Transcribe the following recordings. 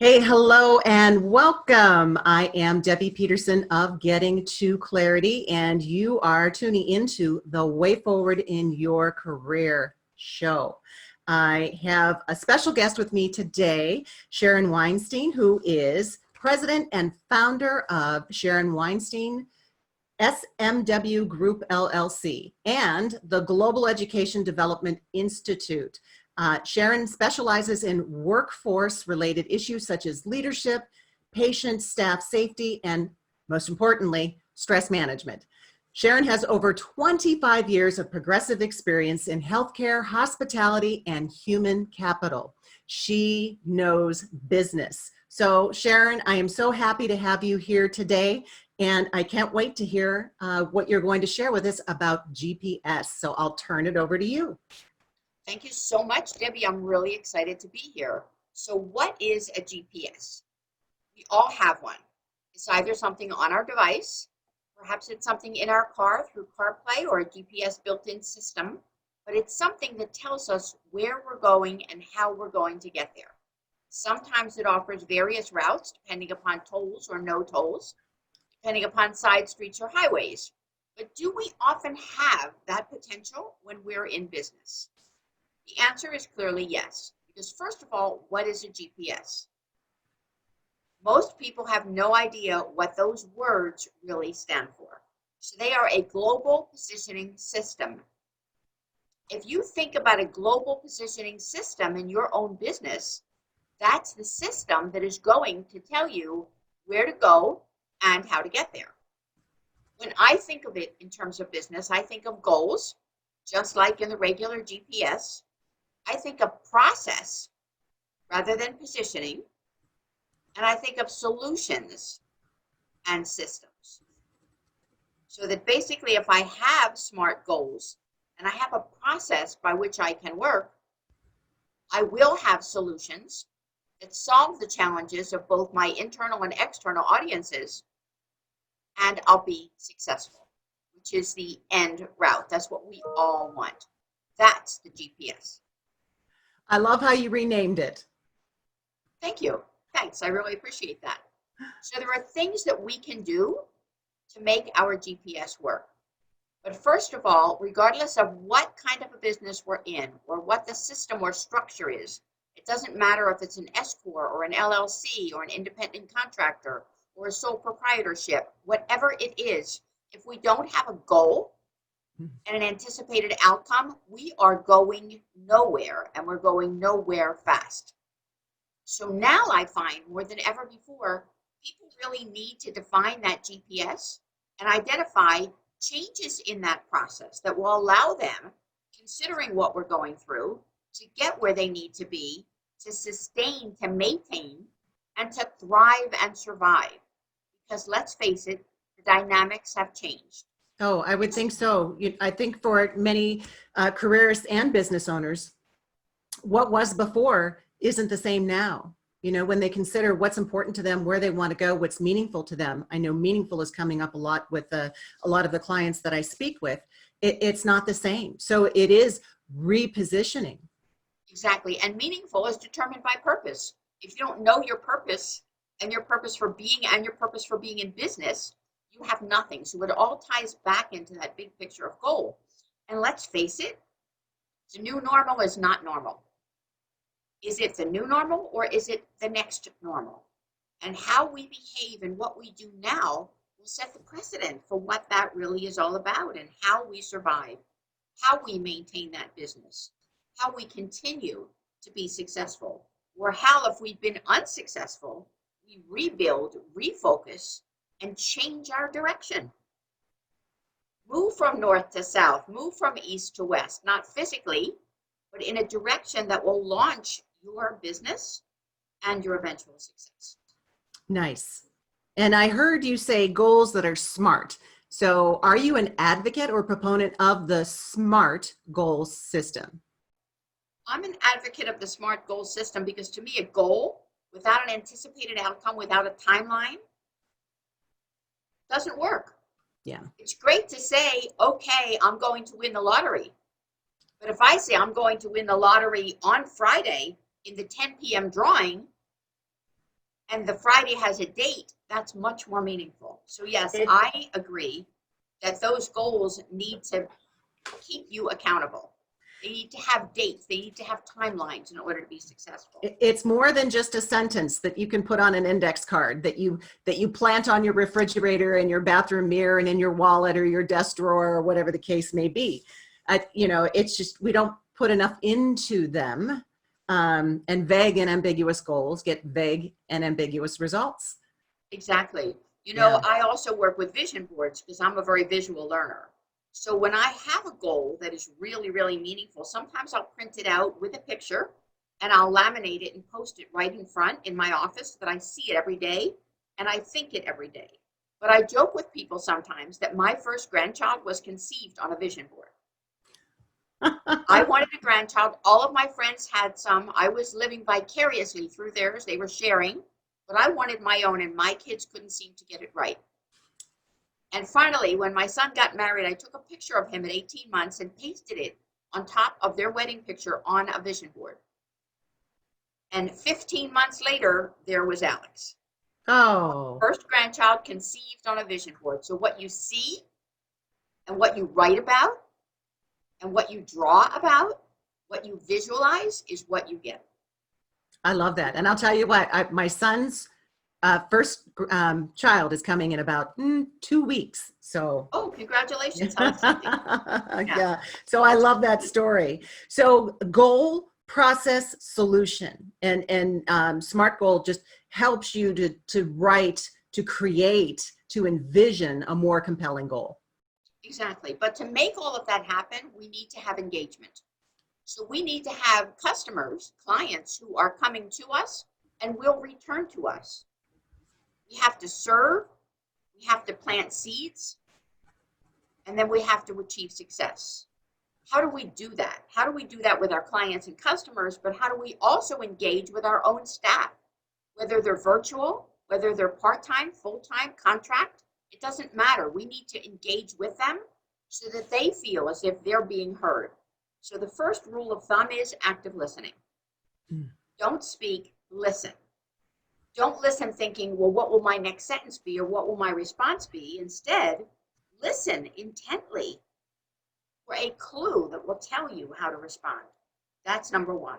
Hey, hello, and welcome. I am Debbie Peterson of Getting to Clarity, and you are tuning into the Way Forward in Your Career show. I have a special guest with me today, Sharon Weinsten, who is president and founder of Sharon Weinsten SMW Group LLC and the Global Education Development Institute. Sharon specializes in workforce-related issues such as leadership, patient staff safety, and most importantly, stress management. Sharon has over 25 years of progressive experience in healthcare, hospitality, and human capital. She knows business. So Sharon, I am so happy to have you here today. And I can't wait to hear what you're going to share with us about GPS. So I'll turn it over to you. Thank you so much, Debbie. I'm really excited to be here. So what is a GPS? We all have one. It's either something on our device, perhaps it's something in our car through CarPlay or a GPS built-in system, but it's something that tells us where we're going and how we're going to get there. Sometimes it offers various routes depending upon tolls or no tolls, depending upon side streets or highways. But do we often have that potential when we're in business? The answer is clearly yes, because first of all, what is a GPS? Most people have no idea what those words really stand for. So they are a global positioning system. If you think about a global positioning system in your own business, that's the system that is going to tell you where to go and how to get there. When I think of it in terms of business, I think of goals, just like in the regular GPS. I think of process rather than positioning, and I think of solutions and systems. So that basically if I have SMART goals and I have a process by which I can work, I will have solutions that solve the challenges of both my internal and external audiences, and I'll be successful, which is the end route. That's what we all want. That's the GPS. I love how you renamed it. Thank you. Thanks. I really appreciate that. So there are things that we can do to make our GPS work. But first of all, regardless of what kind of a business we're in or what the system or structure is, it doesn't matter if it's an S-corp or an LLC or an independent contractor or a sole proprietorship, whatever it is, if we don't have a goal and an anticipated outcome, we are going nowhere, and we're going nowhere fast. So now I find more than ever before, people really need to define that GPS and identify changes in that process that will allow them, considering what we're going through, to get where they need to be, to sustain, to maintain, and to thrive and survive. Because let's face it, the dynamics have changed. Oh, I would think so. I think for many careerists and business owners, what was before isn't the same now. You know, when they consider what's important to them, where they want to go, what's meaningful to them. I know meaningful is coming up a lot with a lot of the clients that I speak with. It's not the same. So it is repositioning. Exactly. And meaningful is determined by purpose. If you don't know your purpose and your purpose for being and your purpose for being in business, you have nothing. So it all ties back into that big picture of goal. And let's face it, the new normal is not normal. Is it the new normal or is it the next normal? And how we behave and what we do now will set the precedent for what that really is all about and how we survive, how we maintain that business, how we continue to be successful, or how if we've been unsuccessful, we rebuild, refocus, and change our direction. Move from north to south, move from east to west, not physically, but in a direction that will launch your business and your eventual success. Nice. And I heard you say goals that are SMART. So are you an advocate or proponent of the SMART goals system? I'm an advocate of the SMART goal system because to me, a goal without an anticipated outcome, without a timeline, doesn't work. Yeah. It's great to say, okay, I'm going to win the lottery. But if I say I'm going to win the lottery on Friday in the 10 p.m. drawing, and the Friday has a date, that's much more meaningful. So yes, It, I agree that those goals need to keep you accountable. They need to have dates. They need to have timelines in order to be successful. it's more than just a sentence that you can put on an index card that you plant on your refrigerator and your bathroom mirror and in your wallet or your desk drawer or whatever the case may be. It's just we don't put enough into them, and vague and ambiguous goals get vague and ambiguous results. Exactly. Yeah. I also work with vision boards because I'm a very visual learner. So when I have a goal that is really, really meaningful, sometimes I'll print it out with a picture and I'll laminate it and post it right in front in my office so that I see it every day and I think it every day. But I joke with people sometimes that my first grandchild was conceived on a vision board. I wanted a grandchild. All of my friends had some. I was living vicariously through theirs. They were sharing, but I wanted my own, and my kids couldn't seem to get it right. And finally, when my son got married, I took a picture of him at 18 months and pasted it on top of their wedding picture on a vision board. And 15 months later, there was Alex. Oh, First grandchild conceived on a vision board. So what you see and what you write about and what you draw about, what you visualize is what you get. I love that. And I'll tell you what, my son's first child is coming in about 2 weeks. So, Oh, congratulations. How exciting. yeah. So I love that story. So goal, process, solution, and SMART goal just helps you to write, to create, to envision a more compelling goal. Exactly. But to make all of that happen, we need to have engagement. So we need to have customers, clients who are coming to us and will return to us. We have to serve, we have to plant seeds, and then we have to achieve success. How do we do that? How do we do that with our clients and customers, but how do we also engage with our own staff, whether they're virtual, whether they're part-time, full-time, contract, it doesn't matter. We need to engage with them so that they feel as if they're being heard. So the first rule of thumb is active listening. Don't speak, listen. Don't listen thinking, well, what will my next sentence be or what will my response be? Instead, listen intently for a clue that will tell you how to respond. That's number one.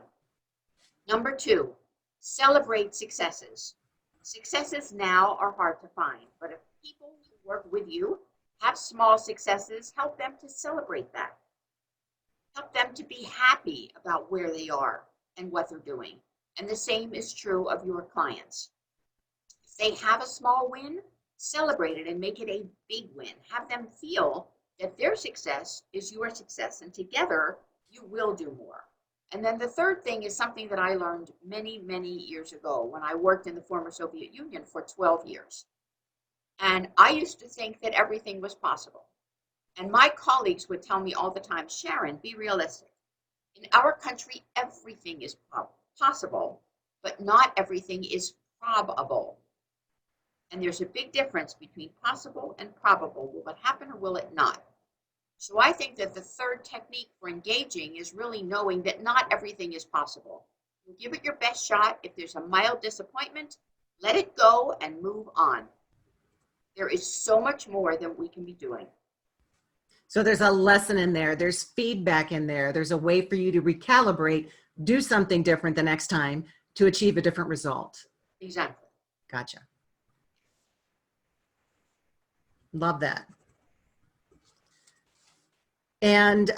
Number two, celebrate successes. Successes now are hard to find, but if people who work with you have small successes, help them to celebrate that. Help them to be happy about where they are and what they're doing. And the same is true of your clients. If they have a small win, celebrate it and make it a big win. Have them feel that their success is your success, and together you will do more. And then the third thing is something that I learned many, many years ago when I worked in the former Soviet Union for 12 years. And I used to think that everything was possible. And my colleagues would tell me all the time, Sharon, be realistic. In our country, everything is possible, but not everything is probable. And there's a big difference between possible and probable. Will it happen or will it not? So I think that the third technique for engaging is really knowing that not everything is possible. You give it your best shot. If there's a mild disappointment, let it go and move on. There is so much more than we can be doing. So there's a lesson in there. There's feedback in there. There's a way for you to recalibrate, do something different the next time to achieve a different result. Exactly. Gotcha. Love that. And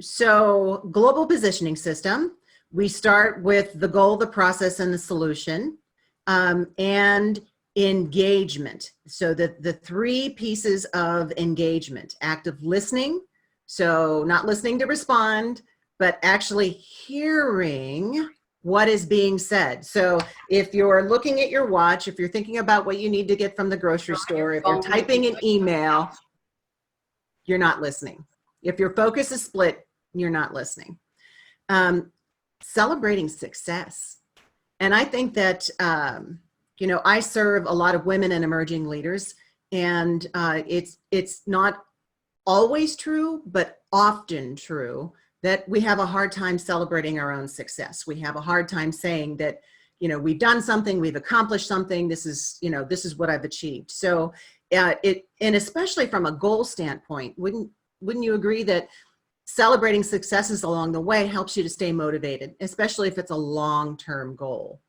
so global positioning system, we start with the goal, the process, and the solution, and engagement. So the three pieces of engagement: active listening, so not listening to respond, but actually hearing what is being said. So if you're looking at your watch, if you're thinking about what you need to get from the grocery store, if you're typing an email, you're not listening. If your focus is split, you're not listening. Celebrating success. And I think that, I serve a lot of women and emerging leaders, and it's not always true, but often true, that we have a hard time celebrating our own success. We have a hard time saying that, we've done something, we've accomplished something. This is what I've achieved. So and especially from a goal standpoint, wouldn't you agree that celebrating successes along the way helps you to stay motivated, especially if it's a long-term goal?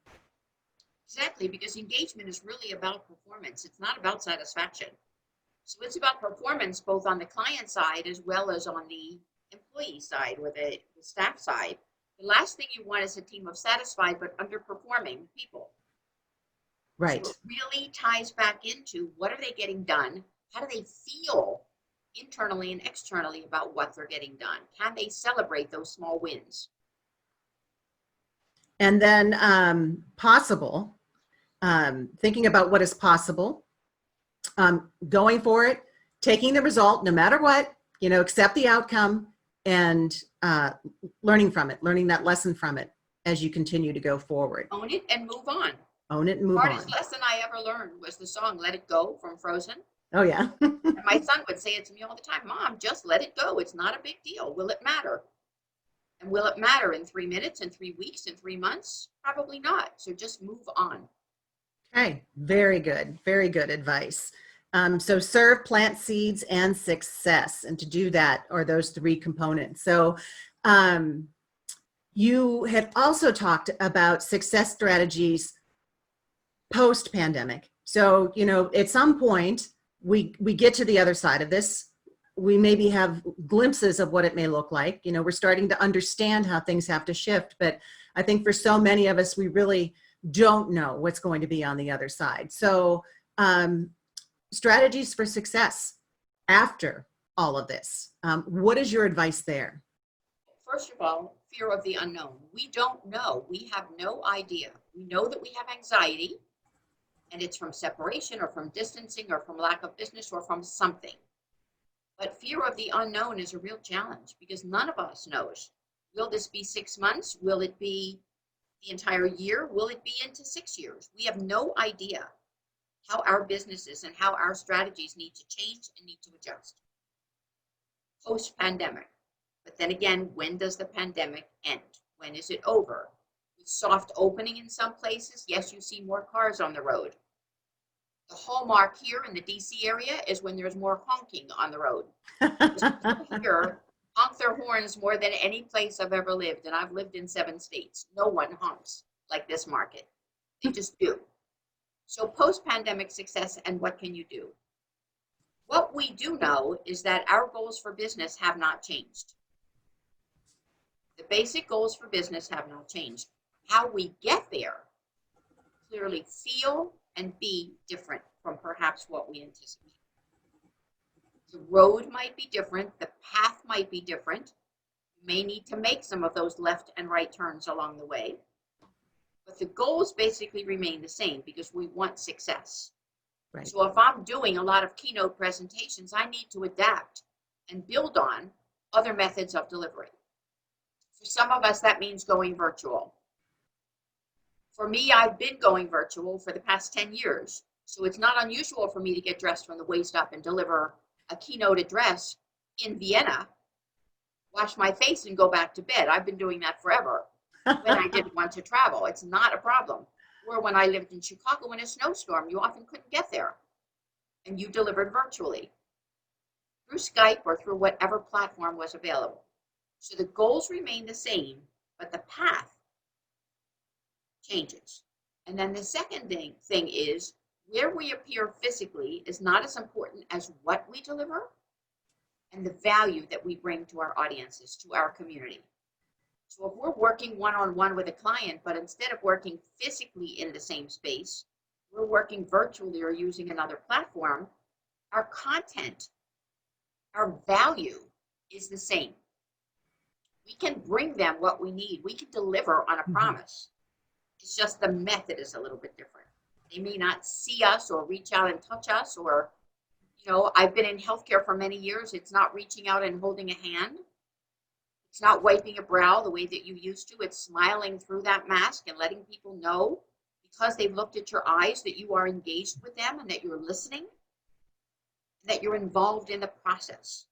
Exactly, because engagement is really about performance. It's not about satisfaction. So it's about performance both on the client side as well as on the employee side or the staff side. The last thing you want is a team of satisfied but underperforming people. Right. So it really ties back into what are they getting done? How do they feel internally and externally about what they're getting done? Can they celebrate those small wins? And then thinking about what is possible, going for it, taking the result, no matter what, accept the outcome, and learning from it, learning that lesson from it as you continue to go forward. Own it and move on. Own it and move The on. hardest lesson I ever learned was the song Let It Go from Frozen. Oh, yeah. And my son would say it to me all the time, Mom, just let it go. It's not a big deal. Will it matter? And will it matter in 3 minutes, in 3 weeks, in 3 months? Probably not. So just move on. Okay, very good. Very good advice. So serve, plant seeds, and success. And to do that are those three components. So you had also talked about success strategies post-pandemic. So, at some point, we get to the other side of this. We maybe have glimpses of what it may look like. We're starting to understand how things have to shift. But I think for so many of us, we really don't know what's going to be on the other side. So strategies for success after all of this. What is your advice there? First of all, fear of the unknown. We don't know. We have no idea. We know that we have anxiety, and it's from separation or from distancing or from lack of business or from something. But fear of the unknown is a real challenge because none of us knows. Will this be 6 months? Will it be the entire year? Will it be into 6 years? We have no idea how our businesses and how our strategies need to change and need to adjust post-pandemic. But then again, when does the pandemic end? When is it over? With soft opening in some places, yes, you see more cars on the road. The hallmark here in the DC area is when there's more honking on the road. People here honk their horns more than any place I've ever lived, and I've lived in 7 states. No one honks like this market. They just do. So post-pandemic success, and what can you do? What we do know is that our goals for business have not changed. The basic goals for business have not changed. How we get there clearly feel and be different from perhaps what we anticipate. The road might be different, the path might be different. You may need to make some of those left and right turns along the way. But the goals basically remain the same because we want success. Right. So if I'm doing a lot of keynote presentations, I need to adapt and build on other methods of delivery. For some of us, that means going virtual. For me, I've been going virtual for the past 10 years. So it's not unusual for me to get dressed from the waist up and deliver a keynote address in Vienna, wash my face and go back to bed. I've been doing that forever when I didn't want to travel. It's not a problem. Or when I lived in Chicago in a snowstorm, you often couldn't get there. And you delivered virtually through Skype or through whatever platform was available. So the goals remain the same, but the path changes. And then the second thing is where we appear physically is not as important as what we deliver and the value that we bring to our audiences, to our community. So if we're working one-on-one with a client, but instead of working physically in the same space, we're working virtually or using another platform, our content, our value is the same. We can bring them what we need. We can deliver on a promise. It's just the method is a little bit different. They may not see us or reach out and touch us, or, I've been in healthcare for many years. It's not reaching out and holding a hand. It's not wiping a brow the way that you used to. It's smiling through that mask and letting people know because they've looked at your eyes that you are engaged with them and that you're listening, that you're involved in the process.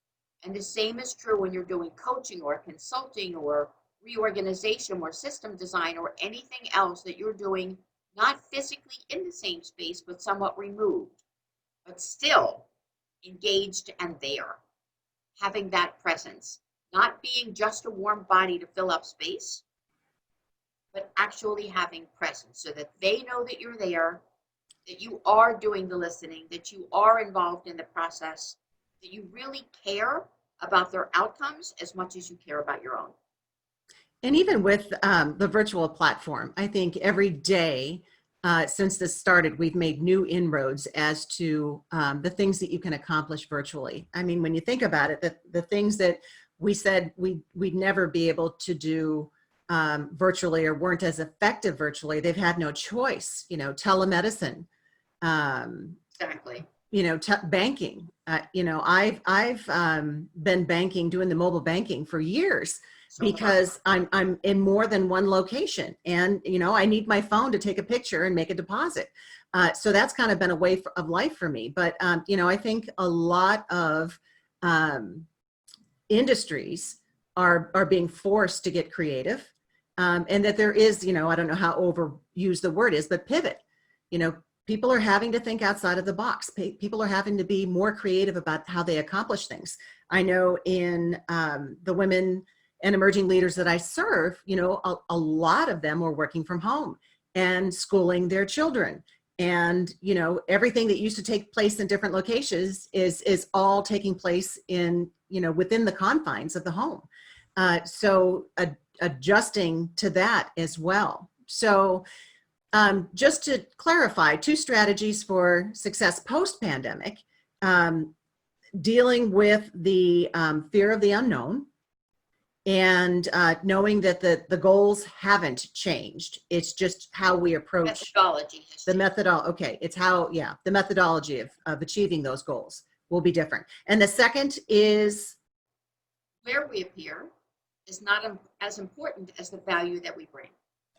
And the same is true when you're doing coaching or consulting or reorganization or system design or anything else that you're doing, not physically in the same space, but somewhat removed, but still engaged and there, having that presence, not being just a warm body to fill up space, but actually having presence so that they know that you're there, that you are doing the listening, that you are involved in the process, that you really care about their outcomes as much as you care about your own. And even with the virtual platform, I think every day since this started, we've made new inroads as to the things that you can accomplish virtually. I mean, when you think about it, the things that we said we'd never be able to do virtually or weren't as effective virtually, they've had no choice. You know, telemedicine. Exactly. You know, banking. You know, I've been banking, doing the mobile banking for years. So because I'm in more than one location, and you know, I need my phone to take a picture and make a deposit. So that's kind of been a way of life for me. But you know, I think a lot of industries are being forced to get creative, and that there is, you know, I don't know how overused the word is, but pivot. You know, people are having to think outside of the box. People are having to be more creative about how they accomplish things. I know in the women and emerging leaders that I serve, you know, a lot of them are working from home and schooling their children. And, you know, everything that used to take place in different locations is all taking place in, you know, within the confines of the home. So adjusting to that as well. So just to clarify, 2 strategies for success post-pandemic, dealing with the fear of the unknown, and knowing that the goals haven't changed. It's just how we approach the methodology. Okay, it's how, yeah, the methodology of achieving those goals will be different. And the second is? Where we appear is not as important as the value that we bring.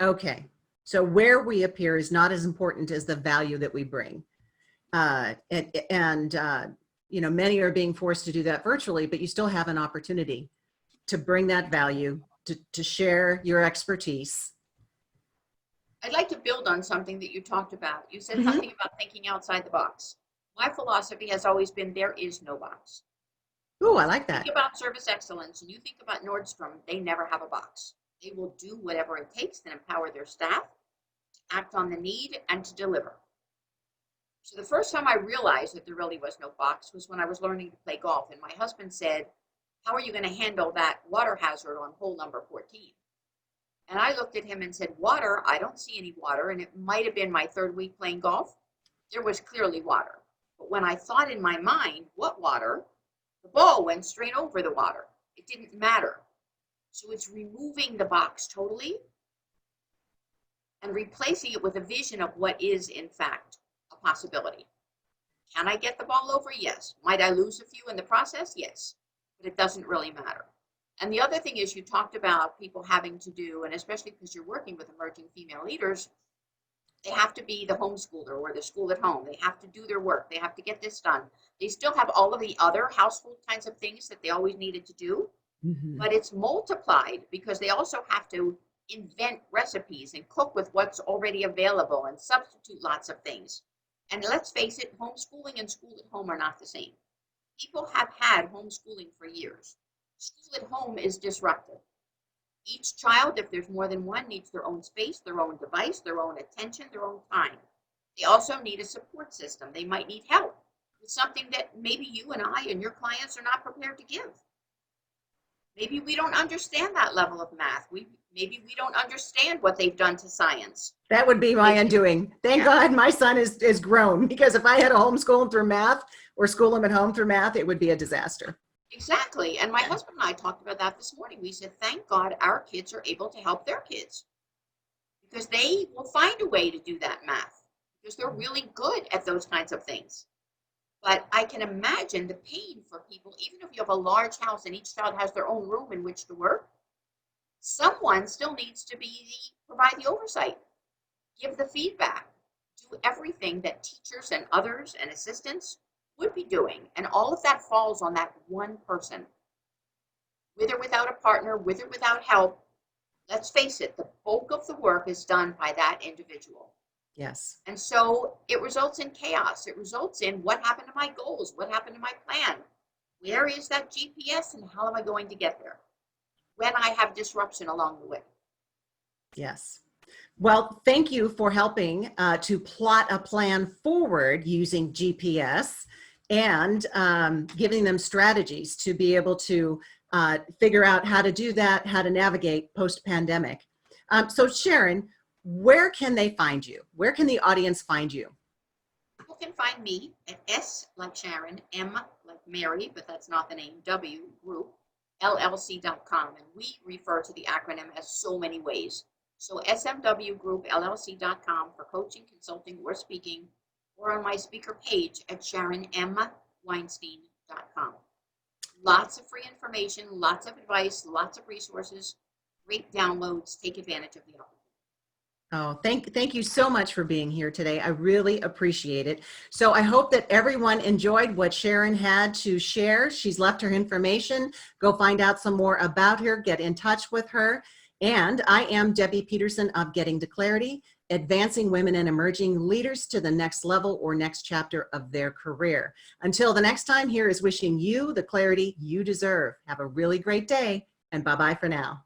Okay, so where we appear is not as important as the value that we bring. You know, many are being forced to do that virtually, but you still have an opportunity to bring that value, to share your expertise. I'd like to build on something that you talked about. You said something about thinking outside the box. My philosophy has always been there is no box. Ooh, I like that. Think about service excellence and you think about Nordstrom, they never have a box. They will do whatever it takes to empower their staff, to act on the need, and to deliver. So the first time I realized that there really was no box was when I was learning to play golf, and my husband said, how are you going to handle that water hazard on hole number 14? And I looked at him and said, water, I don't see any water. And it might have been my 3rd week playing golf. There was clearly water. But when I thought in my mind, what water? The ball went straight over the water. It didn't matter. So it's removing the box totally and replacing it with a vision of what is, in fact, a possibility. Can I get the ball over? Yes. Might I lose a few in the process? Yes. But it doesn't really matter. And the other thing is, you talked about people having to do, and especially because you're working with emerging female leaders, they have to be the homeschooler or the school at home. They have to do their work. They have to get this done. They still have all of the other household kinds of things that they always needed to do, but it's multiplied because they also have to invent recipes and cook with what's already available and substitute lots of things. And let's face it, homeschooling and school at home are not the same. People have had homeschooling for years. School at home is disruptive. Each child, if there's more than one, needs their own space, their own device, their own attention, their own time. They also need a support system. They might need help with something that maybe you and I and your clients are not prepared to give. Maybe we don't understand that level of math. Maybe we don't understand what they've done to science. That would be my undoing. Thank God my son is grown, because if I had to homeschool him through math or school him at home through math, it would be a disaster. Exactly. And my husband and I talked about that this morning. We said, thank God our kids are able to help their kids, because they will find a way to do that math because they're really good at those kinds of things. But I can imagine the pain for people, even if you have a large house and each child has their own room in which to work, someone still needs to provide the oversight, give the feedback, do everything that teachers and others and assistants would be doing. And all of that falls on that one person. With or without a partner, with or without help, let's face it, the bulk of the work is done by that individual. Yes. And so it results in chaos. It results in what happened to my goals? What happened to my plan? Where is that GPS and how am I going to get there when I have disruption along the way? Yes. Well, thank you for helping to plot a plan forward using GPS and giving them strategies to be able to figure out how to do that, how to navigate post-pandemic. So Sharon, where can they find you? Where can the audience find you? You can find me at S like Sharon, M like Mary, but that's not the name, W Group, LLC.com. And we refer to the acronym as so many ways. So smwgroupllc.com for coaching, consulting, or speaking, or on my speaker page at SharonMWeinstein.com. Lots of free information, lots of advice, lots of resources, great downloads. Take advantage of the opportunity. Oh, thank you so much for being here today. I really appreciate it. So I hope that everyone enjoyed what Sharon had to share. She's left her information. Go find out some more about her, get in touch with her. And I am Debbie Peterson of Getting to Clarity, advancing women and emerging leaders to the next level or next chapter of their career. Until the next time, here is wishing you the clarity you deserve. Have a really great day, and bye-bye for now.